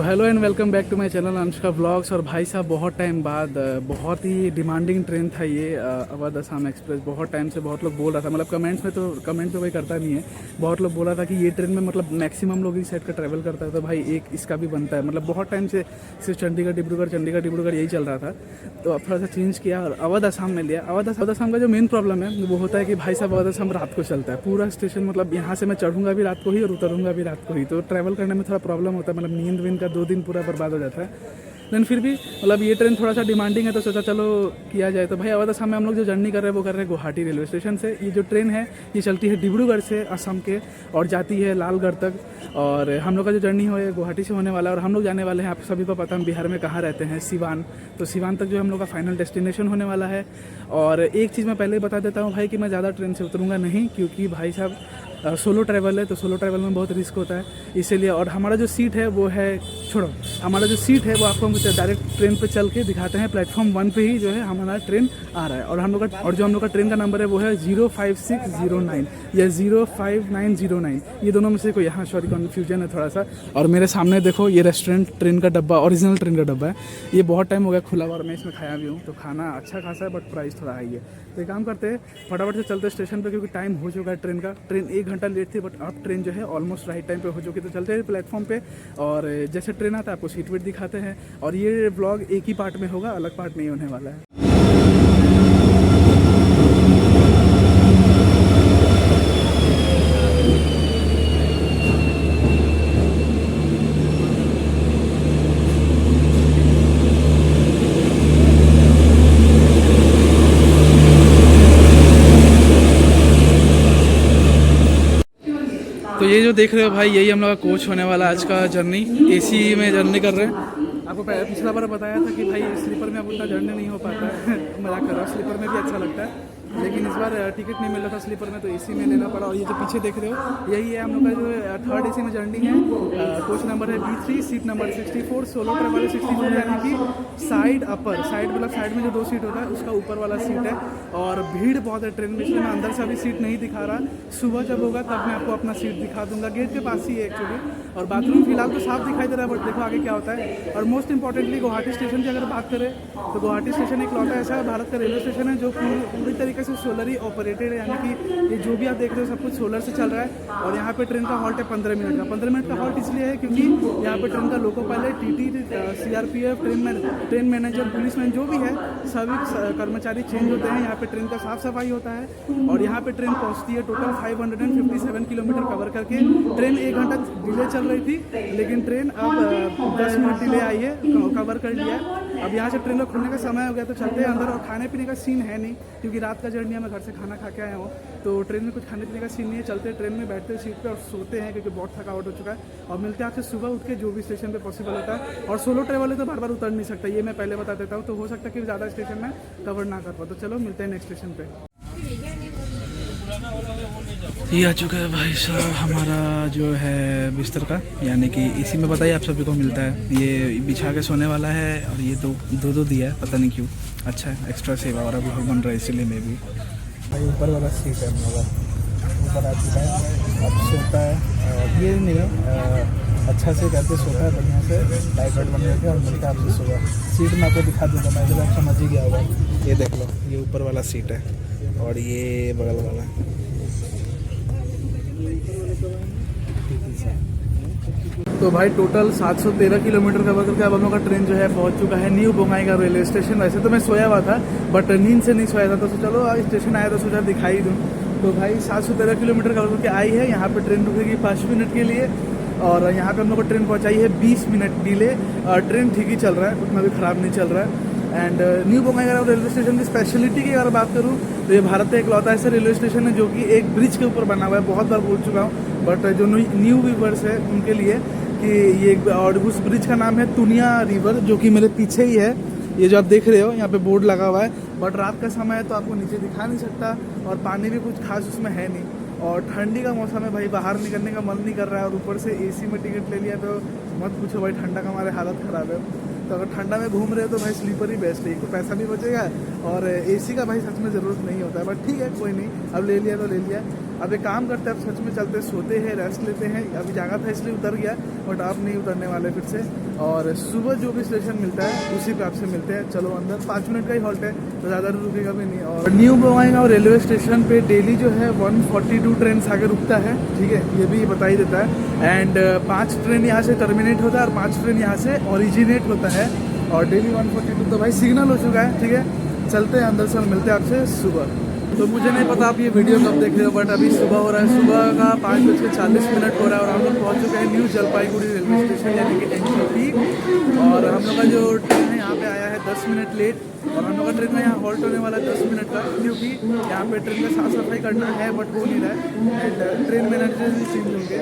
Hello and welcome back to my channel Anushka vlogs. और भाई साहब बहुत टाइम बाद बहुत ही डिमांडिंग ट्रेन था ये अवध असम एक्सप्रेस। बहुत टाइम से बहुत लोग बोल रहा था, मतलब कमेंट्स में तो कमेंट पे कोई करता नहीं है, बहुत लोग बोल रहा था कि ये ट्रेन में मतलब मैक्सिमम लोग इस साइड का ट्रैवल करता है, तो भाई एक इसका भी बनता है। मतलब बहुत टाइम से सिर्फ चंडीगढ़ डिब्रूगढ़ यही चल रहा था, तो अब थोड़ा सा चेंज किया और अवध असम में लिया। अवध असम का जो मेन प्रॉब्लम है वो होता है कि भाई साहब अवध असम रात को चलता है पूरा स्टेशन, मतलब यहाँ से मैं चढ़ूंगा भी रात को ही और उतरूंगा भी रात को ही, तो ट्रैवल करने में थोड़ा प्रॉब्लम होता है, मतलब नींद वींद का 2 दिन पूरा बर्बाद हो जाता है। लेकिन फिर भी मतलब ये ट्रेन थोड़ा सा डिमांडिंग है तो सोचा चलो किया जाए। तो भाई अवध असम में हम लोग जो जर्नी कर रहे हैं वो कर रहे हैं गुवाहाटी रेलवे स्टेशन से। ये जो ट्रेन है ये चलती है डिब्रूगढ़ से असम के और जाती है लालगढ़ तक, और हम लोग का जो जर्नी है वो गुवाहाटी से होने वाला है। और हम लोग जाने वाले हैं, आप सभी को पता है हम बिहार में कहाँ रहते हैं, सिवान। तो सिवान तक जो हम लोग का फाइनल डेस्टिनेशन होने वाला है। और एक चीज़ मैं पहले ही बता देता हूँ भाई कि मैं ज़्यादा ट्रेन से उतरूँगा नहीं, क्योंकि भाई साहब सोलो ट्रैवल है, तो सोलो ट्रैवल में बहुत रिस्क होता है इसीलिए। और हमारा जो सीट है वो है, छोड़ो, हमारा जो सीट है वो आपको हम डायरेक्ट ट्रेन पे चल के दिखाते हैं। प्लेटफॉर्म 1 पे ही जो है हमारा ट्रेन आ रहा है, और हम लोग का जो हम लोग का ट्रेन का नंबर है वो है 05609 या 05909, ये दोनों में से कोई। यहाँ सॉरी कन्फ्यूजन है थोड़ा सा। और मेरे सामने देखो ये रेस्टोरेंट ट्रेन का डब्बा, ओरिजिनल ट्रेन का डब्बा है, ये बहुत टाइम हो गया खुला हुआ और मैं इसमें खाया भी हूँ, तो खाना अच्छा खासा है बट प्राइस थोड़ा हाई है। तो एक काम करते हैं फटाफट से चलते स्टेशन पे, क्योंकि टाइम हो चुका है ट्रेन का। ट्रेन 1 घंटा लेट थी बट अब ट्रेन जो है ऑलमोस्ट राइट टाइम पे हो चुकी है। तो चलते हैं प्लेटफॉर्म पे और जैसे ट्रेन आता है आपको सीट वेट दिखाते हैं। और ये व्लॉग एक ही पार्ट में होगा, अलग पार्ट नहीं होने वाला है। तो ये जो देख रहे हो भाई यही हम लोग का कोच होने वाला आज का जर्नी। एसी में जर्नी कर रहे हैं। आपको पिछला बार बताया था कि भाई स्लीपर में अब उतना जर्नी नहीं हो पाता है मजाक कर रहा हूँ, स्लीपर में भी अच्छा लगता है, लेकिन इस बार टिकट नहीं मिल रहा था स्लीपर में, तो एसी में लेना पड़ा। और ये जो पीछे देख रहे हो यही है हम लोग का जो थर्ड एसी में जर्नी है। कोच नंबर है B3, seat number 64, solo travel 64, यानी कि साइड अपर, साइड मतलब साइड में जो 2 सीट होता है उसका ऊपर वाला सीट है। और भीड़ बहुत है ट्रेन में, इसलिए मैं अंदर से अभी सीट नहीं दिखा रहा, सुबह जब होगा तब मैं आपको अपना सीट दिखा दूंगा। गेट के पास ही है एक्चुअली, और बाथरूम फिलहाल तो साफ दिखाई दे रहा है, बट देखो आगे क्या होता है। और मोस्ट इंपॉर्टेंटली गुवाहाटी स्टेशन की अगर बात करें तो गुवाहाटी स्टेशन एक लौटा ऐसा भारत का रेलवे स्टेशन है जो पूरी तरीके से सोलर ही ऑपरेटेड है, यानी कि ये जो भी आप देख रहे हो सब कुछ सोलर से चल रहा है। और यहाँ पे ट्रेन का हॉल्ट है 15 मिनट का। 15 मिनट का हॉल्ट इसलिए है क्योंकि यहाँ पे ट्रेन का loco pilot, TT, CRPF, train manager, policeman जो भी है सभी कर्मचारी चेंज होते हैं। यहाँ पे ट्रेन का साफ सफाई होता है और यहाँ पे ट्रेन पहुँचती है टोटल 557 किलोमीटर कवर करके। ट्रेन 1 घंटा डिले चल रही थी, लेकिन ट्रेन अब 10 मिनट डिले आई है, कवर कर लिया है। अब यहाँ से ट्रेन का खुलने का समय हो गया, तो चलते हैं अंदर। और खाने पीने का सीन है नहीं, क्योंकि रात का जर्नी है, मैं घर से खाना खा के आया हूँ, तो ट्रेन में कुछ खाने पीने का सीन नहीं है। चलते हैं ट्रेन में, बैठते हैं सीट पे और सोते हैं, क्योंकि बहुत थकावट हो चुका है। और मिलते हैं आपसे सुबह उठ के जो भी स्टेशन पे पॉसिबल होता है। और सोलो ट्रेवल है तो बार बार उतर नहीं सकता, ये मैं पहले बता देता हूँ, तो हो सकता है कि ज़्यादा स्टेशन में कवर ना कर पाओ। तो चलो मिलते हैं नेक्स्ट स्टेशन पे। ये आ चुका है भाई साहब हमारा जो है बिस्तर का, यानी कि इसी में बताइए आप सभी को मिलता है। ये बिछा के सोने वाला है और ये दो दिया है, पता नहीं क्यों। अच्छा है, एक्स्ट्रा सेवा वाला ब्लॉग बन रहा है इसीलिए मैं भी। भाई ऊपर वाला सीट है हमारा, ऊपर आ चुका है, अब सोता है। ये नहीं अच्छा से करके सोता है, बढ़िया से टाइट वाइट बन जाते हैं। और मिलता है आपसे सुबह। सीट में आपको दिखा दूँगा, मैं जब आप समझ ही गया होगा। ये देख लो, ये ऊपर वाला सीट है और ये बगल वाला। तो भाई टोटल 713 किलोमीटर कवर करके अब हम लोग का ट्रेन जो है पहुंच चुका है न्यू बोंगाईगांव रेलवे स्टेशन। वैसे तो मैं सोया हुआ था, बट नींद से नहीं सोया था, तो चलो आज स्टेशन आया तो सोचा दिखाई दूँ। तो भाई 713 किलोमीटर कवर करके आई है। यहाँ पे ट्रेन रुकेगी 5 मिनट के लिए, और यहाँ पे हम लोग को ट्रेन पहुँचाई है 20 मिनट डिले। ट्रेन ठीक ही चल रहा है, उतना भी ख़राब नहीं चल रहा है। And new Bongaigaon railway station की स्पेशलिटी की अगर बात करूँ तो ये भारत का इकलौता ऐसा रेलवे स्टेशन है जो कि एक ब्रिज के ऊपर बना हुआ है। बहुत बार बोल चुका हूँ, बट जो न्यू व्यूवर्स है उनके लिए कि ये, और उस ब्रिज का नाम है तुनिया रिवर, जो कि मेरे पीछे ही है। ये जो आप देख रहे हो यहाँ पे बोर्ड लगा हुआ है, बट रात का समय है तो आपको नीचे दिखा नहीं सकता, और पानी भी कुछ खास उसमें है नहीं। और ठंडी का मौसम है भाई, बाहर निकलने का मन नहीं कर रहा है, और ऊपर से एसी में टिकट ले लिया तो मत पूछो भाई, ठंडा का हमारे हालत ख़राब है। तो अगर ठंडा में घूम रहे हो तो भाई स्लीपर ही बेस्ट है, एक तो पैसा भी बचेगा और एसी का भाई सच में ज़रूरत नहीं होता है, बट ठीक है कोई नहीं, अब ले लिया तो ले लिया। अब एक काम करते हैं, अब सच में चलते सोते हैं, रेस्ट लेते हैं। अभी जागा था इसलिए उतर गया, बट आप नहीं उतरने वाले फिर से। और सुबह जो भी स्टेशन मिलता है उसी पे आपसे मिलते हैं। चलो अंदर 5 मिनट का ही हॉल्ट है, तो ज़्यादा रुकेगा भी नहीं। और न्यू बवाईगांव रेलवे स्टेशन पे डेली जो है 142 ट्रेन आगे रुकता है, ठीक है, ये भी बता ही देता है। एंड 5 ट्रेन यहाँ से टर्मिनेट होता है और 5 ट्रेन यहाँ से ओरिजिनेट होता है। और डेली 142 तो भाई सिग्नल हो चुका है, ठीक है। चलते हैं अंदर से और मिलते हैं आपसे सुबह। तो मुझे नहीं पता आप ये वीडियो कब देख रहे हो, बट अभी सुबह हो रहा है, सुबह का 5:40 हो रहा है और हम लोग पहुँच चुके हैं न्यू जलपाईगुड़ी रेलवे स्टेशन यानी कि NJP। और हम लोग का जो ट्रेन है यहाँ पे आया है 10 मिनट लेट। और हम लोग का ट्रेन का यहाँ हॉल्ट होने वाला है 10 मिनट का, क्योंकि यहाँ पे ट्रेन का साफ सफाई करना है, बट हो नहीं रहा है। एंड ट्रेन मैनेजर भी चेंज होंगे।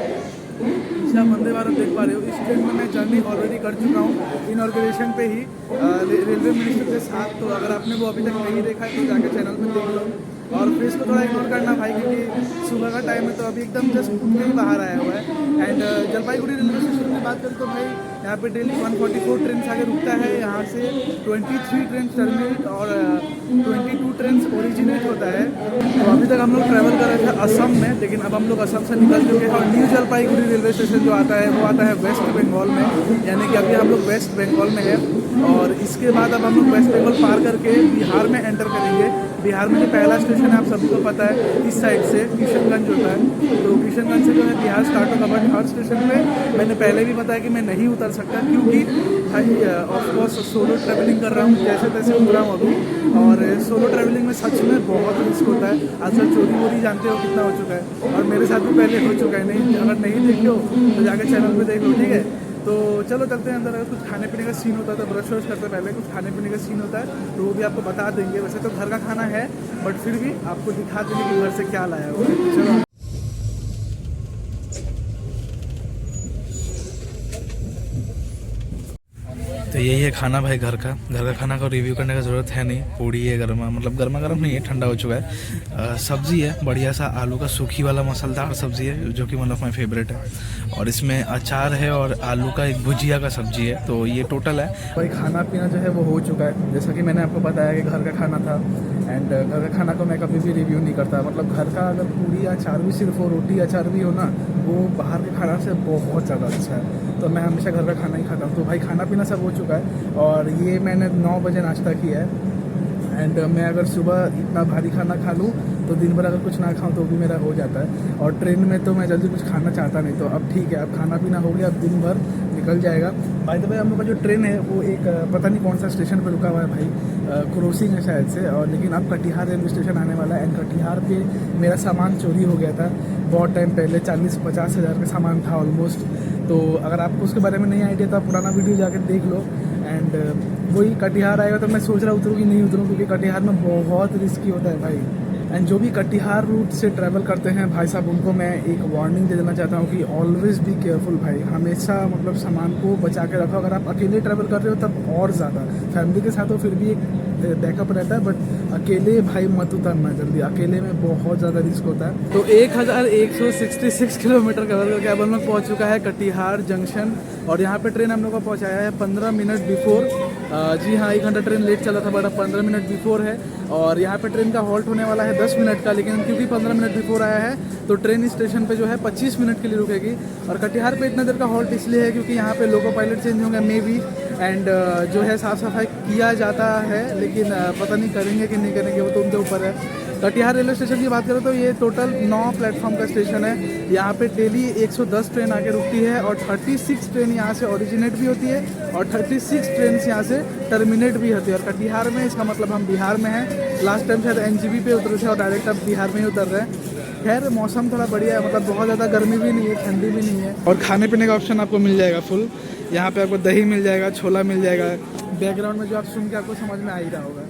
आप वंदे भारत देख पा रहे हो, इस ट्रेन में मैं जर्नी ऑलरेडी कर चुका हूँ इनॉर्गेनेशन पे ही रेलवे मिनिस्टर के साथ। तो अगर आपने वो अभी तक नहीं देखा है तो जाके चैनल पे देख लो। और फेस को थोड़ा इग्नोर करना भाई, क्योंकि सुबह का टाइम है तो अभी एकदम जस्ट उठ के ही बाहर आया हुआ है। एंड जलपाईगुड़ी रेलवे स्टेशन की बात करें तो भाई यहाँ पे डेली 144 ट्रेन आगे रुकता है। यहाँ से 23 ट्रेन टर्मिनेट और 22 ट्रेन ओरिजिनेट होता है। तो अभी तक हम लोग ट्रैवल कर रहे थे असम में, लेकिन अब हम लोग असम से निकल चुके हैं। और न्यू जलपाईगुड़ी रेलवे स्टेशन जो आता है वो आता है वेस्ट बंगाल में, यानी कि अभी हम लोग वेस्ट बंगाल में है। और इसके बाद अब हम लोग वेस्ट बंगाल पार करके बिहार में एंटर करेंगे। बिहार में जो पहला स्टेशन है आप सभी को पता है, इस साइड से किशनगंज होता है। तो किशनगंज से जो है बिहार स्टार्ट होगा। बट हर स्टेशन पे मैंने पहले भी बताया कि मैं नहीं उतर सकता, क्योंकि भाई ऑफकोर्स सोलो ट्रैवलिंग कर रहा हूँ, जैसे तैसे उतरा हूँ अभी। और सोलो ट्रैवलिंग में सच में बहुत रिस्क होता है। आजकल चोरी वोरी जानते हो कितना हो चुका है, और मेरे साथ भी पहले हो चुका है। नहीं, अगर नहीं देखे हो तो जाकर चैनल पर देख लो, ठीक है। तो चलो चलते हैं अंदर। अगर कुछ खाने पीने का सीन होता है तो ब्रश वश करते पहले कुछ खाने पीने का सीन होता है तो वो भी आपको बता देंगे। वैसे तो घर का खाना है, बट फिर भी आपको दिखा देंगे कि घर से क्या लाया हुआ है। चलो तो यही है खाना भाई घर का खाना का रिव्यू करने का ज़रूरत है नहीं। पूड़ी है गर्मा, मतलब गर्मा गर्म नहीं है, ठंडा हो चुका है। सब्ज़ी है बढ़िया सा आलू का सूखी वाला मसालेदार सब्ज़ी है, जो कि वन ऑफ माई फेवरेट है। और इसमें अचार है और आलू का एक भुजिया का सब्ज़ी है। तो ये टोटल है भाई। खाना पीना जो है वो हो चुका है, जैसा कि मैंने आपको बताया कि घर का खाना था। एंड घर का खाना को मैं कभी भी रिव्यू नहीं करता। मतलब घर का अगर पूड़ी अचार भी सिर्फ हो, रोटी अचार भी हो ना, वो बाहर के खाना से बहुत ज़्यादा अच्छा है। तो मैं हमेशा घर का खाना ही खाता हूँ। तो भाई खाना पीना सब हो चुका है। और ये मैंने 9 बजे नाश्ता किया है। एंड मैं अगर सुबह इतना भारी खाना खा लूँ तो दिन भर अगर कुछ ना खाऊं तो भी मेरा हो जाता है। और ट्रेन में तो मैं जल्दी कुछ खाना चाहता नहीं। तो अब ठीक है, अब खाना पीना हो गया, अब दिन भर निकल जाएगा। बाय द वे हम लोग का जो ट्रेन है वो एक पता नहीं कौन सा स्टेशन पे रुका हुआ है भाई, क्रॉसिंग है शायद से। और लेकिन अब कटिहार रेलवे स्टेशन आने वाला है। एंड कटिहार पे मेरा सामान चोरी हो गया था बहुत टाइम पहले, 40-50 हज़ार का सामान था ऑलमोस्ट। तो अगर आपको उसके बारे में नहीं आइडिया तो आप पुराना वीडियो जाकर देख लो। एंड वही कटिहार आएगा तो मैं सोच रहा उतरूँ कि नहीं उतरूँ, क्योंकि कटिहार में बहुत रिस्की होता है भाई। एंड जो भी कटिहार रूट से ट्रैवल करते हैं भाई साहब, उनको मैं एक वार्निंग दे देना चाहता हूँ कि ऑलवेज बी केयरफुल भाई। हमेशा मतलब सामान को बचा के रखो। अगर आप अकेले ट्रैवल कर रहे हो तब और ज़्यादा, फैमिली के साथ हो फिर भी एक बैकअप रहता है, बट अकेले भाई मत उतरना जल्दी। अकेले में बहुत ज़्यादा रिस्क होता है। तो 1166 किलोमीटर कवर करके अब हम लोग पहुँच चुका है कटिहार जंक्शन। और यहाँ पे ट्रेन हम लोग को पहुँचाया है 15 मिनट बिफोर। जी हाँ, 1 घंटा ट्रेन लेट चला था, बट अब 15 मिनट बिफोर है। और यहाँ पे ट्रेन का हॉल्ट होने वाला है 10 मिनट का, लेकिन क्योंकि 15 मिनट बिफोर आया है तो ट्रेन स्टेशन पे जो है 25 मिनट के लिए रुकेगी। और कटिहार पे इतना देर का हॉल्ट इसलिए है क्योंकि यहाँ पे लोको पायलट चेंज होंगे मे बी। एंड जो है साफ़ सफाई किया जाता है, लेकिन पता नहीं करेंगे कि नहीं करेंगे, वो तो उनके ऊपर है। कटिहार रेलवे स्टेशन की बात करें तो ये टोटल 9 प्लेटफॉर्म का स्टेशन है। यहाँ पे डेली 110 ट्रेन आके रुकती है और 36 ट्रेन यहाँ से ओरिजिनेट भी होती है और 36 ट्रेन यहाँ से टर्मिनेट भी होती है। और कटिहार में, इसका मतलब हम बिहार में हैं। लास्ट टाइम शायद NJP पे उतरे थे और डायरेक्ट अब बिहार में ही उतर रहे हैं। खैर मौसम थोड़ा बढ़िया है, मतलब बहुत ज़्यादा गर्मी भी नहीं है, ठंडी भी नहीं है। और खाने पीने का ऑप्शन आपको मिल जाएगा फुल। यहाँ पे आपको दही मिल जाएगा, छोला मिल जाएगा। बैकग्राउंड में जो आप सुन के आपको समझ में आ ही रहा होगा।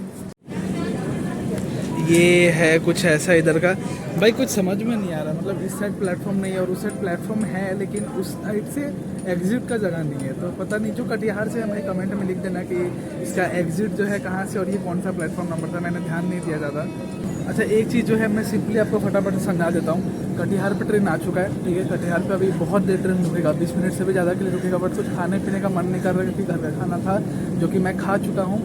ये है कुछ ऐसा इधर का भाई, कुछ समझ में नहीं आ रहा। मतलब इस साइड प्लेटफॉर्म नहीं है और उस साइड प्लेटफॉर्म है, लेकिन उस साइड से एग्जिट का जगह नहीं है। तो पता नहीं, जो कटिहार से हमें कमेंट में लिख देना कि इसका एग्जिट जो है कहाँ से और ये कौन सा प्लेटफॉर्म नंबर था। मैंने ध्यान नहीं दिया ज़्यादा। अच्छा, एक चीज़ जो है मैं सिंपली आपको फटाफट समझा देता हूँ। कटिहार पे ट्रेन आ चुका है, ठीक है। कटिहार पे अभी बहुत देर ट्रेन रुकेगा, 20 मिनट से भी ज़्यादा के लिए रुकेगा। बट कुछ खाने पीने का मन नहीं कर रहा क्योंकि घर का खाना था जो कि मैं खा चुका हूँ।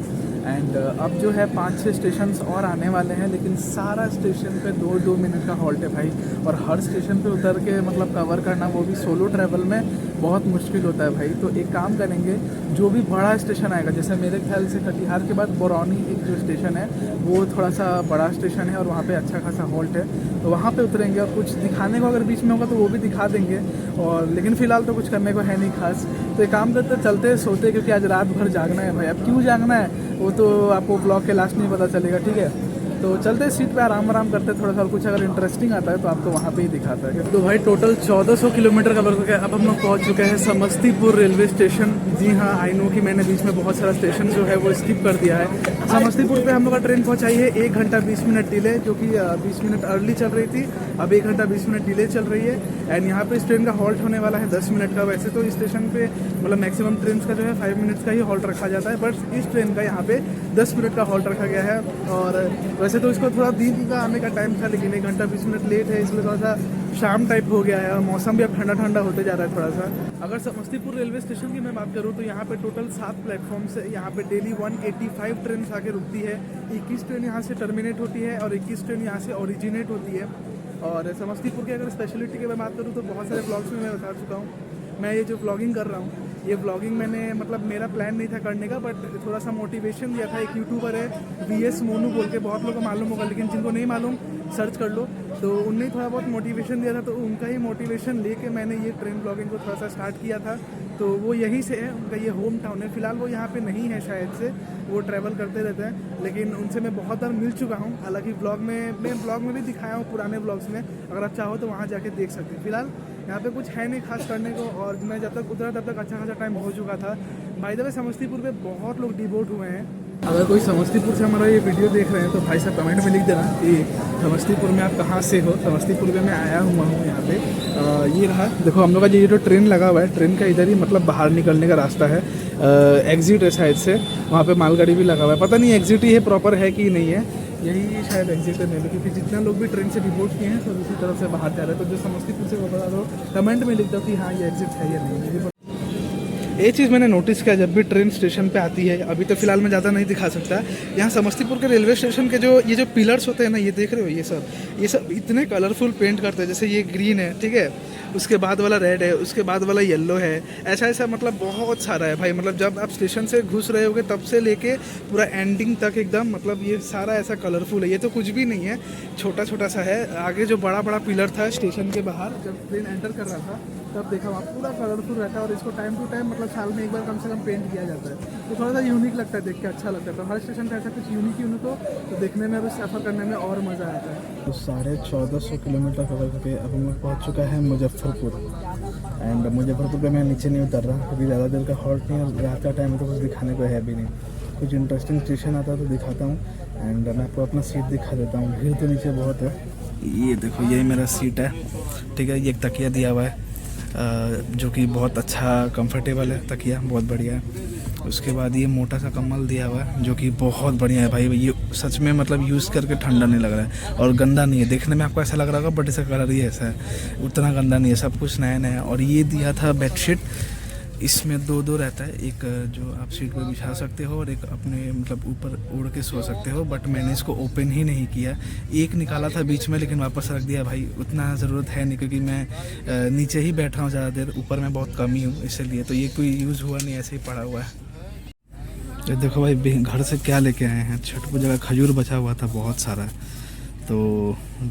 एंड अब जो है 5-6 स्टेशन और आने वाले हैं, लेकिन सारा स्टेशन पे 2-2 मिनट का हॉल्ट है भाई। और हर स्टेशन पे उतर के मतलब कवर करना, वो भी सोलो ट्रैवल में बहुत मुश्किल होता है भाई। तो एक काम करेंगे, जो भी बड़ा स्टेशन आएगा, जैसे मेरे ख्याल से कटिहार के बाद बरौनी एक जो स्टेशन है वो थोड़ा सा बड़ा स्टेशन है और वहाँ पे अच्छा खासा हॉल्ट है, तो वहाँ पे उतरेंगे। और कुछ दिखाने को अगर बीच में होगा तो वो भी दिखा देंगे, और लेकिन फ़िलहाल तो कुछ करने को है नहीं खास। तो एक काम करते चलते सोते, क्योंकि आज रात भर जागना है भाई। अब क्यों जागना है वो तो आपको ब्लॉग के लास्ट में पता चलेगा, ठीक है। तो चलते सीट पे आराम करते थोड़ा सा, कुछ अगर इंटरेस्टिंग आता है तो आपको वहाँ पे ही दिखाता है। तो भाई टोटल 1400 किलोमीटर कवर करके अब हम लोग पहुँच चुके हैं समस्तीपुर रेलवे स्टेशन। जी हाँ, आई नो कि मैंने बीच में बहुत सारा स्टेशन जो है वो स्किप कर दिया है। समस्तीपुर पे हम लोग का ट्रेन पहुँचाई है 1 घंटा 20 मिनट डिले, जो कि 20 मिनट अर्ली चल रही थी, अब 1 घंटा 20 मिनट डिले चल रही है। एंड यहाँ पे इस ट्रेन का हॉल्ट होने वाला है 10 मिनट का। वैसे तो इस स्टेशन पे मतलब मैक्सिमम ट्रेन का जो है 5 मिनट्स का ही हॉल्ट रखा जाता है, बट इस ट्रेन का यहाँ पे 10 मिनट का हॉल्ट रखा गया है। और वैसे तो इसको थोड़ा दिन का आने का टाइम था, लेकिन 1 घंटा 20 मिनट लेट है, इसलिए थोड़ा सा शाम टाइप हो गया है और मौसम भी अब ठंडा ठंडा होते जा रहा है थोड़ा सा। अगर समस्तीपुर रेलवे स्टेशन की मैं बात करूँ तो यहाँ पे टोटल 7 प्लेटफॉर्म से यहाँ पे डेली 185 ट्रेन आके रुकती है। 21 ट्रेन यहाँ से टर्मिनेट होती है और 21 ट्रेन यहाँ से ओरिजिनेट होती है। और समस्तीपुर की अगर स्पेशलिटी की मैं बात करूँ तो बहुत सारे ब्लॉग्स में मैं बता चुका हूँ। मैं ये जो ब्लॉगिंग कर रहा हूँ, ये ब्लॉगिंग मैंने मतलब मेरा प्लान नहीं था करने का, बट थोड़ा सा मोटिवेशन दिया था। एक यूट्यूबर है VS मोनू बोल के, बहुत लोगों को मालूम होगा, लेकिन जिनको नहीं मालूम सर्च कर लो। तो उनने थोड़ा बहुत मोटिवेशन दिया था, तो उनका ही मोटिवेशन लेके मैंने ये ट्रेन ब्लॉगिंग को थोड़ा सा स्टार्ट किया था। तो वो यहीं से है, उनका ये होम टाउन है। फिलहाल वो यहाँ पे नहीं है शायद से, वो ट्रैवल करते रहते हैं, लेकिन उनसे मैं बहुत बार मिल चुका हूँ। हालांकि मैं ब्लॉग में भी दिखाया हूँ, पुराने ब्लॉग्स में, अगर आप चाहो तो वहाँ जाके देख सकते हैं। फिलहाल यहाँ पे कुछ है नहीं खास करने को, और मैं जब तक उतरा तब तक अच्छा खासा टाइम हो चुका था। बाय द वे समस्तीपुर पे बहुत लोग डिवोट हुए हैं। अगर कोई समस्तीपुर से हमारा ये वीडियो देख रहे हैं तो भाई साहब कमेंट में लिख देना कि समस्तीपुर में आप कहाँ से हो। समस्तीपुर में मैं आया हुआ हूँ यहाँ पे। ये रहा, देखो हम लोग का ये जो ट्रेन लगा हुआ है, ट्रेन का इधर ही मतलब बाहर निकलने का रास्ता है। एग्जिट है शायद से, वहाँ पे मालगाड़ी भी लगा हुआ है। पता नहीं एग्जिट ही है प्रॉपर है कि नहीं है, यही शायद एग्जिट है मेरे, क्योंकि जितना लोग भी ट्रेन से डिवोट किए हैं सब उसी तरफ से बाहर जा रहे हैं। तो जो समस्तीपुर से वो बता दो, कमेंट में लिख दो कि हाँ ये एग्जिट है या नहीं। ये चीज़ मैंने नोटिस किया जब भी ट्रेन स्टेशन पे आती है। अभी तो फिलहाल मैं ज़्यादा नहीं दिखा सकता, यहाँ समस्तीपुर के रेलवे स्टेशन के ये जो पिलर्स होते हैं ना, ये देख रहे हो, ये सब इतने कलरफुल पेंट करते हैं। जैसे ये ग्रीन है, ठीक है, उसके बाद वाला रेड है, उसके बाद वाला येलो है, ऐसा मतलब बहुत सारा है भाई। मतलब जब आप स्टेशन से घुस रहे होगे तब से लेके पूरा एंडिंग तक एकदम मतलब ये सारा ऐसा कलरफुल है। ये तो कुछ भी नहीं है, छोटा छोटा सा है। आगे जो बड़ा बड़ा पिलर था स्टेशन के बाहर, जब ट्रेन एंटर कर रहा था तब देखा वहाँ पूरा कलरफुल रहता है। और इसको टाइम टू टाइम मतलब साल में एक बार कम से कम पेंट किया जाता है, तो थोड़ा सा यूनिक लगता है, देख के अच्छा लगता है। तो हर स्टेशन का ऐसा कुछ यूनिक हो तो देखने में और सफ़र करने में और मज़ा आता है। तो 1450 किलोमीटर कवर करके अब हम लोग पहुँच चुका है मुजफ्फरपुर। एंड मुजफ्फरपुर पे मैं नीचे नहीं उतर रहा क्योंकि ज़्यादा देर का हॉल्ट नहीं है, रात का टाइम तो कुछ दिखाने को है भी नहीं। कुछ इंटरेस्टिंग स्टेशन आता है तो दिखाता हूँ। एंड मैं आपको अपना सीट दिखा देता हूँ। भीड़ तो नीचे बहुत है। ये देखो, यही मेरा सीट है, ठीक है। ये एक तकिया दिया हुआ है जो कि बहुत अच्छा कंफर्टेबल है, तकिया बहुत बढ़िया है। उसके बाद ये मोटा सा कम्बल दिया हुआ है जो कि बहुत बढ़िया है भाई। ये सच में मतलब यूज़ करके ठंडा नहीं लग रहा है और गंदा नहीं है। देखने में आपको ऐसा लग रहा होगा, बट इसका कलर ही ऐसा है, उतना गंदा नहीं है, सब कुछ नया नया। और ये दिया था बेडशीट, इसमें दो रहता है, एक जो आप सीट पर बिछा सकते हो और एक अपने मतलब ऊपर उड़ के सो सकते हो। बट मैंने इसको ओपन ही नहीं किया, एक निकाला था बीच में लेकिन वापस रख दिया भाई। उतना ज़रूरत है नहीं क्योंकि मैं नीचे ही बैठा हूँ ज़्यादा देर, ऊपर मैं बहुत कम ही हूँ, इसलिए तो ये कोई यूज़ हुआ नहीं, ऐसे ही पड़ा हुआ है। ये देखो भाई, घर से क्या लेके आए हैं, छठ पूजा का खजूर बचा हुआ था बहुत सारा, तो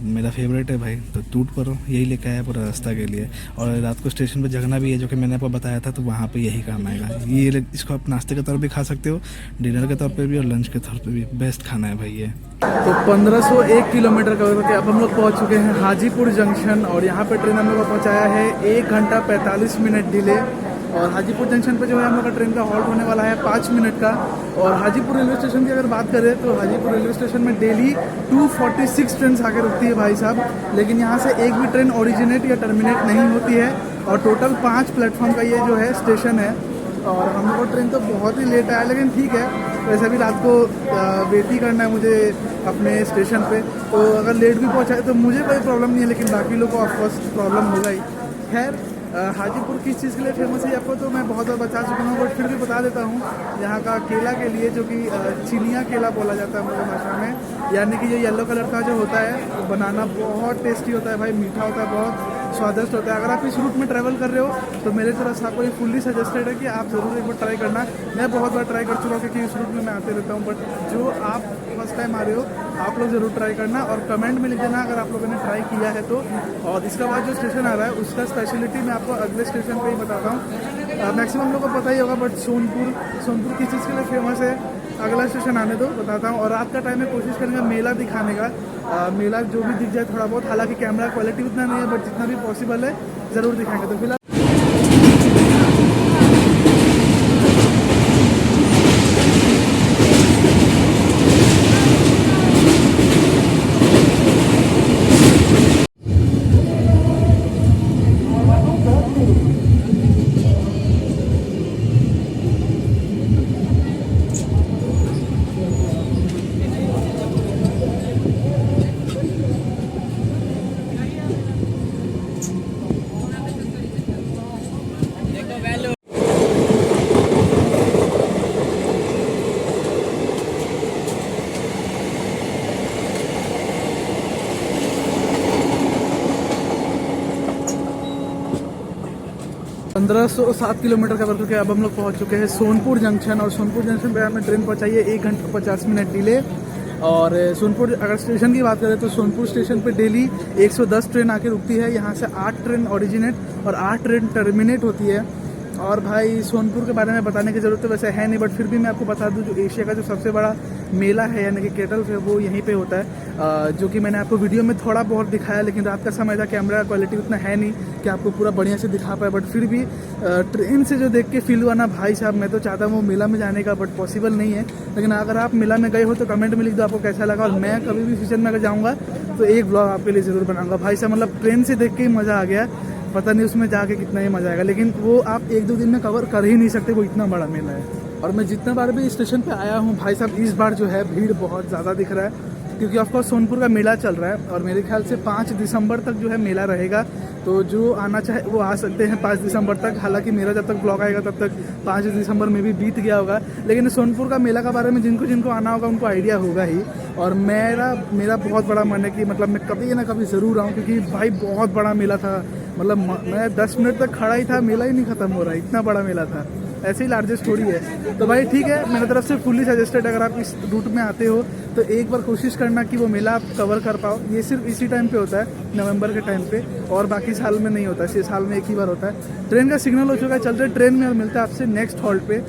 मेरा फेवरेट है भाई, तो टूट पर यही लेके आया पूरा रास्ता के लिए। और रात को स्टेशन पे जगना भी है, जो कि मैंने आपको बताया था, तो वहाँ पे यही काम आएगा। ये इसको आप नाश्ते के तौर पे खा सकते हो, डिनर के तौर पे भी और लंच के तौर पे भी। बेस्ट खाना है भाई ये। तो 1501 किलोमीटर कवर करके अब हम लोग पहुँच चुके हैं हाजीपुर जंक्शन। और यहाँ पर ट्रेन हम लोग को पहुँचाया है 1 घंटा 45 मिनट डिले। और हाजीपुर जंक्शन पे जो है हम लोग का ट्रेन का हॉल्ट होने वाला है 5 मिनट का। और हाजीपुर रेलवे स्टेशन की अगर बात करें तो हाजीपुर रेलवे स्टेशन में डेली 246 ट्रेन आके रुकती है भाई साहब, लेकिन यहाँ से एक भी ट्रेन ओरिजिनेट या टर्मिनेट नहीं होती है। और टोटल 5 प्लेटफॉर्म का ये जो है स्टेशन है। और हम लोग को ट्रेन तो बहुत ही लेट आया, लेकिन ठीक है, वैसे भी रात को वेट ही करना है मुझे अपने स्टेशन पे, तो अगर लेट भी पहुँचा है तो मुझे कोई प्रॉब्लम नहीं है, लेकिन बाकी लोग को ऑफकोर्स प्रॉब्लम होगा ही। खैर हाजीपुर किस चीज़ के लिए फेमस है आपको तो मैं बहुत ज़्यादा बता चुका हूँ, बट फिर भी बता देता हूँ। यहाँ का केला के लिए, जो कि चिनिया केला बोला जाता है हमारे भाषा में, यानी कि ये येलो कलर का जो होता है वो बनाना बहुत टेस्टी होता है भाई, मीठा होता है, बहुत स्वादिष्ट होता है। अगर आप इस रूट में ट्रैवल कर रहे हो तो मेरे तरफ से आपको ये फुल्ली सजेस्टेड है कि आप ज़रूर एक बार ट्राई करना। मैं बहुत बार ट्राई कर चुका हूँ क्योंकि इस रूट में मैं आते रहता हूँ, बट जो आप फर्स्ट टाइम आ रहे हो आप लोग ज़रूर ट्राई करना और कमेंट में लिख देना अगर आप लोगों ने ट्राई किया है तो। और इसके बाद जो स्टेशन आ रहा है उसका स्पेशलिटी मैं आपको अगले स्टेशन पे ही बताता हूँ। मैक्सिमम लोगों को पता ही होगा, बट सोनपुर किस चीज़ के लिए फेमस है अगला स्टेशन आने दो बताता हूँ। और रात का टाइम में कोशिश करेंगे मेला दिखाने का, मेला जो भी दिख जाए थोड़ा बहुत, हालांकि कैमरा क्वालिटी उतना नहीं है बट जितना भी पॉसिबल है ज़रूर दिखाएंगे। तो फिलहाल 1507 किलोमीटर कवर करके अब हम लोग पहुंच चुके हैं सोनपुर जंक्शन। और सोनपुर जंक्शन पे हमें ट्रेन पहुंचाई है 1 घंटा 50 मिनट डिले। और सोनपुर अगर स्टेशन की बात करें तो सोनपुर स्टेशन पे डेली 110 ट्रेन आके रुकती है। यहाँ से 8 ट्रेन ओरिजिनेट और 8 ट्रेन टर्मिनेट होती है। और भाई सोनपुर के बारे में बताने की ज़रूरत तो वैसे है नहीं, बट फिर भी मैं आपको बता दूं जो एशिया का जो सबसे बड़ा मेला है यानी कि केटल फेयर वो यहीं पे होता है, जो कि मैंने आपको वीडियो में थोड़ा बहुत दिखाया, लेकिन रात का समय था, कैमरा क्वालिटी उतना है नहीं कि आपको पूरा बढ़िया से दिखा पाए। बट फिर भी ट्रेन से जो देख के फील हुआ ना भाई साहब, मैं तो चाहता हूँ मेला में जाने का, बट पॉसिबल नहीं है। लेकिन अगर आप मेला में गए हो तो कमेंट में लिख दो आपको कैसा लगा। और मैं कभी भी फ्यूचर में अगर जाऊँगा तो एक ब्लॉग आपके लिए ज़रूर बनाऊँगा भाई साहब। मतलब ट्रेन से देख के ही मज़ा आ गया, पता नहीं उसमें जाके कितना ही मज़ा आएगा, लेकिन वो आप 1-2 दिन में कवर कर ही नहीं सकते, वो इतना बड़ा मेला है। और मैं जितना बार भी स्टेशन पे आया हूँ भाई साहब, इस बार जो है भीड़ बहुत ज़्यादा दिख रहा है, क्योंकि ऑफकोर्स सोनपुर का मेला चल रहा है और मेरे ख्याल से 5 दिसंबर तक जो है मेला रहेगा। तो जो आना चाहे वो आ सकते हैं 5 दिसंबर तक। हालांकि मेरा जब तक ब्लॉग आएगा तब तक 5 दिसंबर में भी बीत गया होगा, लेकिन सोनपुर का मेला के बारे में जिनको जिनको आना होगा उनको आइडिया होगा ही। और मेरा बहुत बड़ा मन है कि मतलब मैं कभी ना कभी ज़रूर आऊँ, क्योंकि भाई बहुत बड़ा मेला था। मतलब मैं 10 मिनट तक खड़ा ही था, मेला ही नहीं ख़त्म हो रहा, इतना बड़ा मेला था। ऐसे ही लार्जेस्ट स्टोरी है। तो भाई ठीक है, मेरी तरफ से फुल्ली सजेस्टेड, अगर आप इस रूट में आते हो तो एक बार कोशिश करना कि वो मेला आप कवर कर पाओ। ये सिर्फ इसी टाइम पे होता है, नवंबर के टाइम पे, और बाकी साल में नहीं होता, सिर्फ साल में एक ही बार होता है। ट्रेन का सिग्नल हो चुका है, चल रहे ट्रेन में और मिलता है आपसे नेक्स्ट हॉल्ट पे।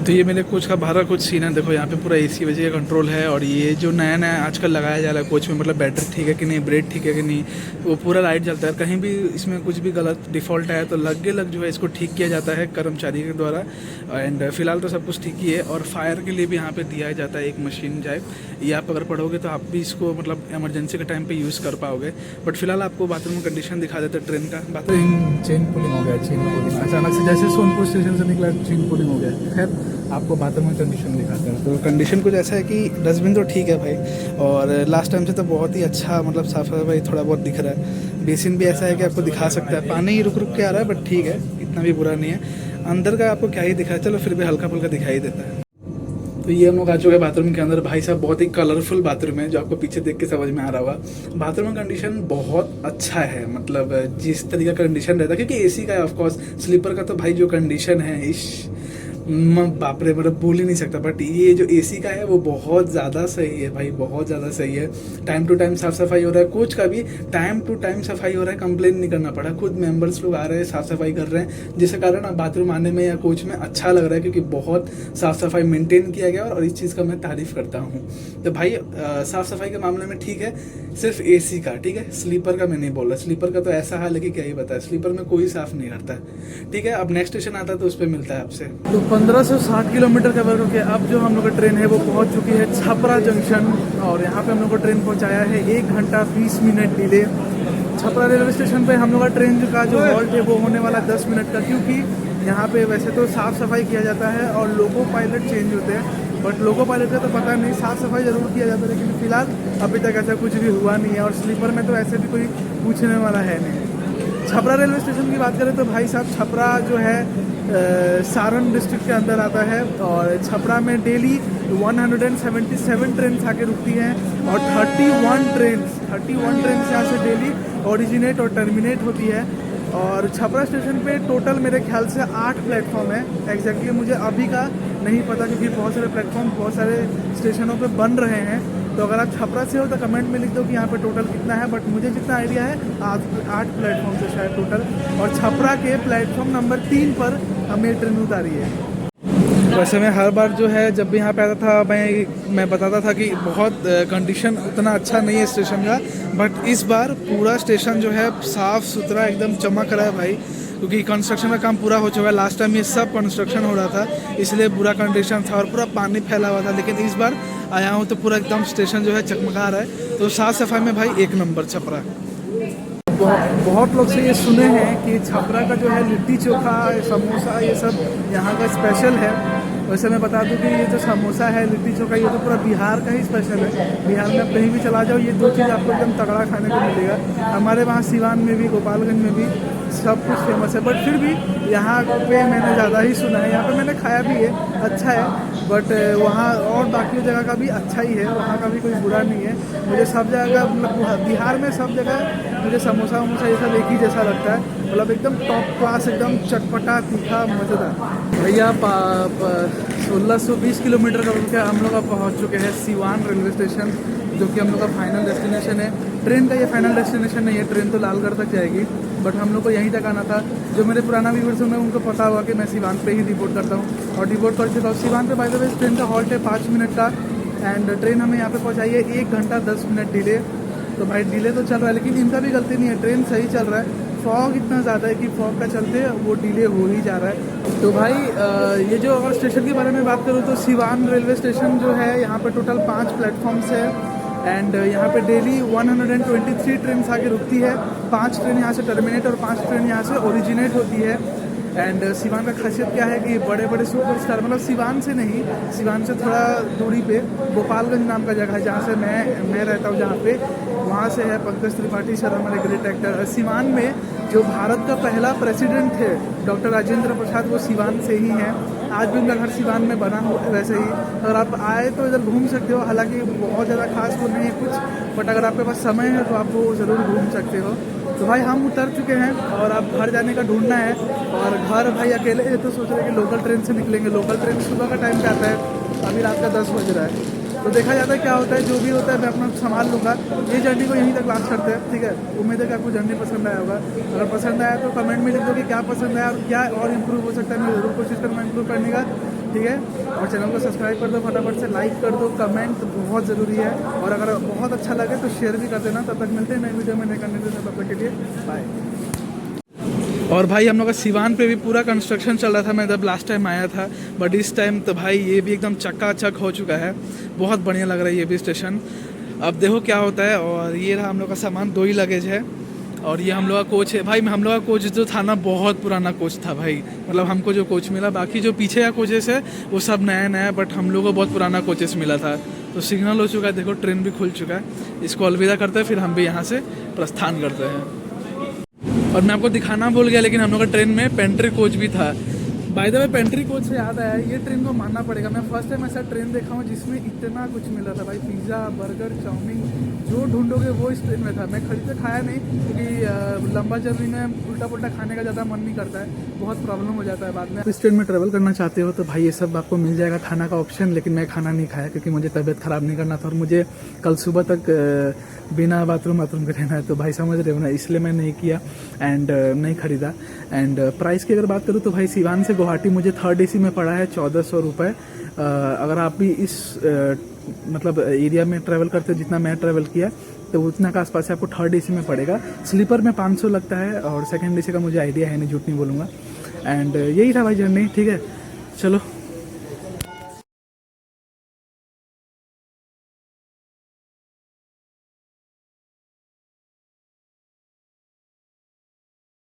तो ये मेरे कोच का बाहर का कुछ सीन है, देखो यहाँ पे पूरा एसी वजह का कंट्रोल है। और ये जो नया नया आजकल लगाया जा रहा है कोच में, मतलब बैटरी ठीक है कि नहीं, ब्रेक ठीक है कि नहीं, वो पूरा लाइट जलता है। कहीं भी इसमें कुछ भी गलत डिफ़ॉल्ट आया तो लग जो है इसको ठीक किया जाता है कर्मचारी के द्वारा। एंड फिलहाल तो सब कुछ ठीक ही है। और फायर के लिए भी यहाँ पे दिया जाता है एक मशीन टाइप, ये आप अगर पढ़ोगे तो आप भी इसको मतलब इमरजेंसी के टाइम पे यूज़ कर पाओगे। बट फिलहाल आपको बाथरूम कंडीशन दिखा देते हैं ट्रेन का। बाथरूम चेन पुलिंग हो गया, चेन पुलिंग अचानक से जैसे सोनपुर स्टेशन से निकला चेन पुलिंग हो गया। खैर आपको बाथरूम में कंडीशन दिखाते हैं। तो कंडीशन कुछ ऐसा है कि डस्टबिन तो ठीक है भाई, और लास्ट टाइम से तो बहुत ही अच्छा मतलब साफ सफाई थोड़ा बहुत दिख रहा है। बेसिन भी ऐसा है कि आपको दिखा सकता है, पानी ही रुक रुक के आ रहा है, बट ठीक है, इतना भी बुरा नहीं है। अंदर का आपको क्या ही दिखा है, चलो फिर भी हल्का फुल्का दिखाई देता है। तो ये हम लोग आ चुके हैं बाथरूम के अंदर। भाई साहब बहुत ही कलरफुल बाथरूम है, जो आपको पीछे देख के समझ में आ रहा होगा। बाथरूम का कंडीशन बहुत अच्छा है, मतलब जिस तरीके का कंडीशन रहता है, क्योंकि एसी का है ऑफकोर्स, स्लीपर का तो भाई जो कंडीशन है इस बाप रे, मतलब बोल ही नहीं सकता। बट ये जो एसी का है वो बहुत ज़्यादा सही है भाई, बहुत ज़्यादा सही है। टाइम टू टाइम साफ़ सफाई हो रहा है, कोच का भी टाइम टू टाइम सफाई हो रहा है, कंप्लेन नहीं करना पड़ा। खुद मेंबर्स लोग आ रहे हैं, साफ़ सफाई कर रहे हैं, जिसके कारण बाथरूम आने में या कोच में अच्छा लग रहा है, क्योंकि बहुत साफ़ सफाई मेंटेन किया गया। और इस चीज़ का मैं तारीफ़ करता हूँ। तो भाई साफ़ सफाई के मामले में ठीक है, सिर्फ एसी का ठीक है, स्लीपर का मैं नहीं बोल रहा। स्लीपर का तो ऐसा हाल है कि क्या ही बताया, स्लीपर में कोई साफ़ नहीं करता है। ठीक है, अब नेक्स्ट स्टेशन आता है तो उस पर मिलता है आपसे। तो 1560 किलोमीटर कवर करके अब जो हम लोग का ट्रेन है वो पहुंच चुकी है छपरा जंक्शन। और यहाँ पे हम लोग को ट्रेन पहुंचाया है 1 घंटा 20 minute delay. Chhapra railway station पे हम लोग का ट्रेन का जो हॉल्ट है वो होने वाला 10 मिनट का, क्योंकि यहाँ पे वैसे तो साफ़ सफाई किया जाता है और लोको पायलट चेंज होते हैं। बट लोको पायलट का तो पता नहीं, साफ़ सफाई ज़रूर किया जाता है, लेकिन फिलहाल अभी तक ऐसा कुछ भी हुआ नहीं है। और स्लीपर में तो ऐसे भी कोई पूछने वाला है नहीं। छपरा रेलवे स्टेशन की बात करें तो भाई साहब छपरा जो है सारण डिस्ट्रिक्ट के अंदर आता है और छपरा में डेली 177 ट्रेन आके रुकती हैं और 31 ट्रेन यहाँ से डेली ओरिजिनेट और टर्मिनेट होती है। और छपरा स्टेशन पे टोटल मेरे ख्याल से 8 प्लेटफॉर्म है। एग्जैक्टली मुझे अभी का नहीं पता क्योंकि बहुत सारे प्लेटफॉर्म बहुत सारे स्टेशनों पे बन रहे हैं। तो अगर आप छपरा से हो तो कमेंट में लिख दो कि यहाँ पे टोटल कितना है, बट मुझे जितना आइडिया है 8 प्लेटफॉर्म से शायद टोटल। और छपरा के प्लेटफॉर्म नंबर 3 पर हमें ट्रेन उतारी है। वैसे मैं हर बार जो है जब भी यहाँ पे आता था मैं बताता था कि बहुत कंडीशन उतना अच्छा नहीं है स्टेशन का, बट इस बार पूरा स्टेशन जो है साफ़ सुथरा एकदम चमक रहा है भाई, क्योंकि कंस्ट्रक्शन का काम पूरा हो चुका है। लास्ट टाइम ये सब कंस्ट्रक्शन हो रहा था इसलिए बुरा कंडीशन था और पूरा पानी फैला हुआ था, लेकिन इस बार आया हूँ तो पूरा एकदम स्टेशन जो है चकमका रहा है। तो साफ़ सफाई में भाई 1 नंबर छपरा। बहुत लोग से ये सुने हैं कि छपरा का जो है लिट्टी चोखा समोसा ये सब यहाँ का स्पेशल है। वैसे मैं बता दूं कि ये जो समोसा है लिट्टी चोखा ये तो पूरा बिहार का ही स्पेशल है। बिहार में आप कहीं भी चला जाओ ये 2 चीज़ आपको एकदम तगड़ा खाने को मिलेगा। हमारे वहाँ सिवान में भी गोपालगंज में भी सब कुछ फेमस है, बट फिर भी यहाँ पे मैंने ज़्यादा ही सुना है। यहाँ पे मैंने खाया भी है, अच्छा है, बट वहाँ और बाकी जगह का भी अच्छा ही है, वहाँ का भी कोई बुरा नहीं है। मुझे सब जगह का मतलब बिहार में सब जगह मुझे समोसा वमोसा ये सब एक ही जैसा लगता है, मतलब एकदम टॉप क्लास एकदम चटपटा तीखा मज़ेदार। भैया 1620 किलोमीटर का हम लोग पहुँच चुके हैं सिवान रेलवे स्टेशन, जो कि हम लोग का फाइनल डेस्टिनेशन है। ट्रेन का ये फाइनल डेस्टिनेशन नहीं है, ट्रेन तो लालगढ़ तक जाएगी, बट हम लोग को यहीं तक आना था। जो मेरे पुराना व्यूअर्स हैं उनको पता हुआ कि मैं सिवान पे ही डिपोर्ट करता हूँ और डिपोर्ट कर चुका हूँ। सिवान पे बाय द वे ट्रेन का हॉल्ट है 5 मिनट का एंड ट्रेन हमें यहाँ पे पहुँचाई है 1 घंटा 10 मिनट डिले। तो भाई डिले तो चल रहा है, लेकिन इनका भी गलती नहीं है, ट्रेन सही चल रहा है। फॉग इतना ज़्यादा है कि फॉग का चलते वो डिले हो ही जा रहा है। तो भाई ये जो अगर स्टेशन के बारे में बात करूँ तो सिवान रेलवे स्टेशन जो है यहाँ पे टोटल 5 प्लेटफॉर्म्स है एंड यहाँ पे डेली 123 ट्रेन आके रुकती है। 5 ट्रेन यहाँ से टर्मिनेट और 5 ट्रेन यहाँ से ओरिजिनेट होती है। एंड सिवान का खासियत क्या है कि बड़े बड़े सुपरस्टार, मतलब सिवान से नहीं, सिवान से थोड़ा दूरी पे गोपालगंज नाम का जगह है जहाँ से मैं रहता हूँ, जहाँ पे वहाँ से है पंकज त्रिपाठी सर, हमारे ग्रेट एक्टर। सिवान में जो भारत का पहला प्रेसिडेंट थे डॉक्टर राजेंद्र प्रसाद, वो सिवान से ही हैं। आज भी उनका घर सिवान में बना हुआ है। वैसे ही अगर आप आए तो इधर घूम सकते हो, हालांकि बहुत ज़्यादा खास वो नहीं है कुछ, बट अगर आपके पास समय है तो आप वो ज़रूर घूम सकते हो। तो भाई हम उतर चुके हैं और अब घर जाने का ढूंढना है, और घर भाई अकेले है तो सोच रहे हैं कि लोकल ट्रेन से निकलेंगे। लोकल ट्रेन सुबह का टाइम पे आता है, अभी रात का 10 बज रहा है, तो देखा जाता है क्या होता है। जो भी होता है मैं अपना संभाल लूँगा। ये जर्नी को यहीं तक लास्ट करते हैं, ठीक है। उम्मीद है कि आपको जर्नी पसंद आया होगा। अगर पसंद आया तो कमेंट में लिख दो कि क्या पसंद आया और क्या और इम्प्रूव हो सकता है। मैं ज़रूर कोशिश करूँगा इम्प्रूव करने का, ठीक है। और चैनल को सब्सक्राइब कर दो, फटाफट से लाइक कर दो, कमेंट बहुत ज़रूरी है, और अगर बहुत अच्छा लगे तो शेयर भी कर देना। तब तक मिलते हैं नई वीडियो में नए कंटेंट से, तब तक के लिए बाय। और भाई हम लोग का सिवान पे भी पूरा कंस्ट्रक्शन चल रहा था, मैं जब लास्ट टाइम आया था, बट इस टाइम तो भाई ये भी एकदम चकाचक हो चुका है। बहुत बढ़िया लग रहा है ये भी स्टेशन। अब देखो क्या होता है। और ये रहा हम लोग का सामान, 2 ही लगेज है, और ये हम लोग का कोच है। भाई हम लोग का कोच जो था ना, बहुत पुराना कोच था भाई, मतलब हमको जो कोच मिला, बाकी जो पीछे का कोचेस है वो सब नया नया, बट हम लोग को बहुत पुराना कोचेस मिला था। तो सिग्नल हो चुका है, देखो ट्रेन भी खुल चुका है। इसको अलविदा करते हैं, फिर हम भी यहाँ से प्रस्थान करते हैं। और मैं आपको दिखाना भूल गया, लेकिन हम लोग का ट्रेन में पेंट्री कोच भी था। By the way pantry coach से याद आया, ये ट्रेन को मानना पड़ेगा। मैं फर्स्ट टाइम ऐसा ट्रेन देखा हूँ जिसमें इतना कुछ मिला था भाई। पिज़्ज़ा, बर्गर, चाउमीन, जो ढूंढोगे वो इस ट्रेन में था। मैं खरीद के खाया नहीं, क्योंकि लंबा जर्नी में उल्टा पुल्टा खाने का ज़्यादा मन नहीं करता है, बहुत प्रॉब्लम हो जाता है बाद में। इस ट्रेन में ट्रैवल करना चाहते हो तो भाई ये सब आपको मिल जाएगा, खाना का ऑप्शन। लेकिन मैं खाना नहीं खाया क्योंकि मुझे तबीयत ख़राब नहीं करना था, और मुझे कल सुबह तक बिना बाथरूम के रहना है। तो भाई समझ रहे हो ना, इसलिए मैं नहीं किया एंड नहीं ख़रीदा। एंड प्राइस की अगर बात करूँ तो भाई सिवान से गुवाहाटी मुझे 3rd AC में पड़ा है 1400 रुपये। अगर आप भी इस मतलब एरिया में ट्रैवल करते हो जितना मैं ट्रैवल किया, तो उतना का आसपास से आपको 3rd AC में पड़ेगा। स्लीपर में 500 लगता है, और 2nd AC का मुझे आइडिया है नहीं, झूठ नहीं बोलूँगा। एंड यही था भाई जर्नी, ठीक है। चलो